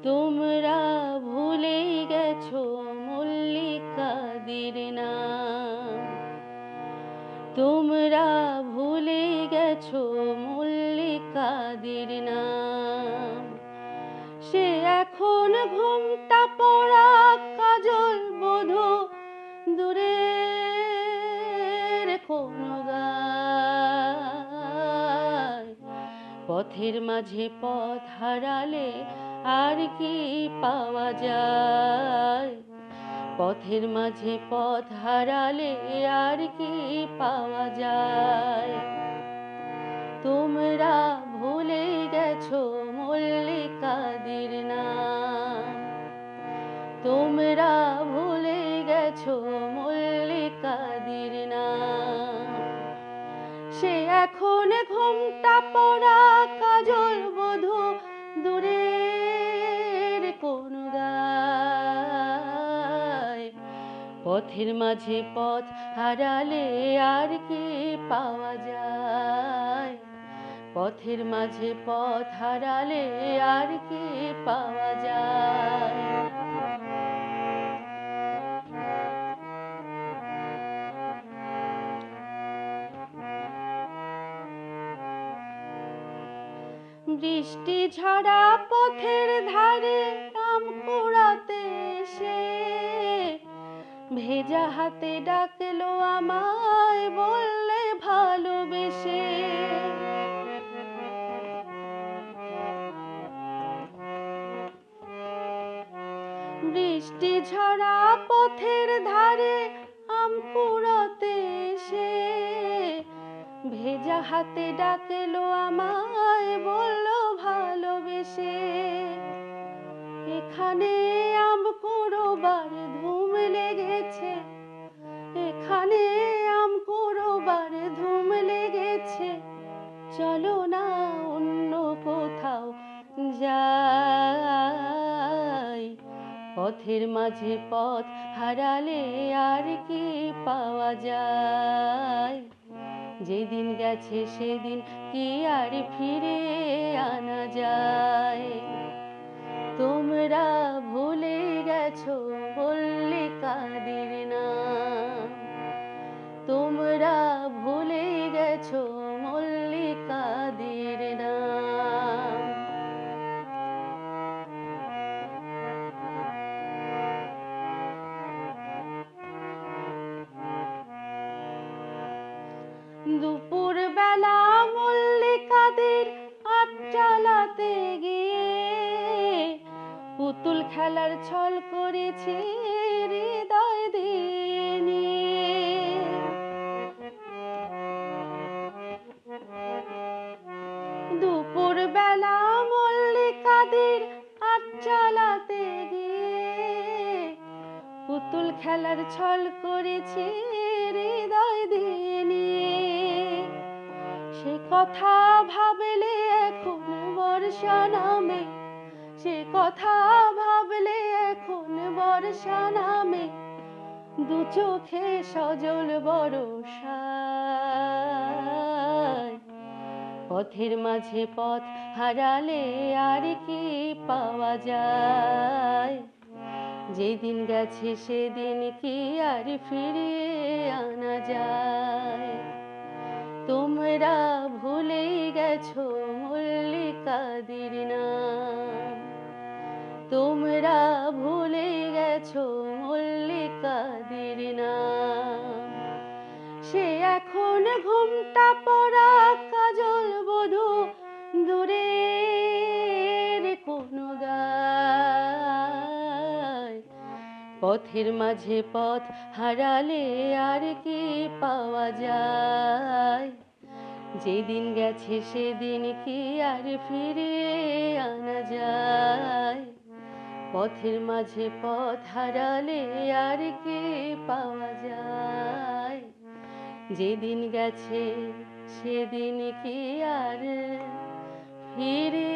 তোমরা ভুলে গেছো মল্লিকাদের নাম, তোমরা ভুলে গেছো মল্লিকাদের নাম। সে এখন ঘোমটা পরা কাজল বধূ দূরের কোন গায়। পথের মাঝে পথ হারালে আর কি পাওয়া যায়? পথের মাঝে পথ হারালে আর কি পাওয়া যায়? তোমরা ভুলে গেছো মল্লিকাদের নাম, তোমরা ভুলে গেছো মল্লিকাদের নাম। সে এখন ঘোমটা পরা কাজল বধূ দূরের কোন গায়। পথের মাঝে পথ হারালে আর কি পাওয়া যায়? পথের মাঝে পথ হারালে আর কি পাওয়া যায়? বৃষ্টি ঝরা পথের ধারে আম কুড়াতে এসে ভেজা হাতে ডাকলো আমায়, বললে ভালোবেসে। বৃষ্টি ঝরা পথের ধারে আম কুড়াতে এসে ভেজা হাতে ডাকলো আমায়, বললো ভালোবেসে। এখানে আম কুড়োবার ধুম লেগেছে, এখানে আম কুড়োবার ধুম লেগেছে, চলো না অন্য কোথাও যাই। পথের মাঝে পথ হারালে আর কি পাওয়া যায়? যেদিন গেছে সেদিন কি আর ফিরে আনা যায়? তোমরা ভুলে গেছো মল্লিকাদের নাম, তোমরা ভুলে গেছো মল্লিকাদের নাম। দুপুর বেলা মল্লিকাদের আট চালাতে গিয়ে পুতুল খেলার ছল করেছে হৃদয় দিয়ে নিয়ে। দুপুর বেলা মল্লিকাদের আট চালাতে গিয়ে পুতুল খেলার ছল করেছে হৃদয় দিয়ে নিয়ে। সে কথা ভাবলে এখন বর্ষা নামে, সে কথা ভাবলে এখন বর্ষা নামে, দু চোখে সজল বরষায়। পথের মাঝে পথ হারালে আর কি পাওয়া যায়? যেদিন গেছে সেদিন কি আর ফিরিয়ে আনা যায়? তোমরা ভুলে গেছো মল্লিকাদের নাম, তোমরা ভুলে গেছো মল্লিকাদের নাম। সে এখন ঘোমটা পরা কাজল বধূ দূরের কোন গায়। পথের মাঝে পথ হারালে আর কি পাওয়া যায়? যেদিন গেছে সেদিন কি আর ফিরিয়ে আনা যায়? পথের মাঝে পথ হারালে আর কি পাওয়া যায়? যেদিন গেছে সেদিন কি আর ফিরে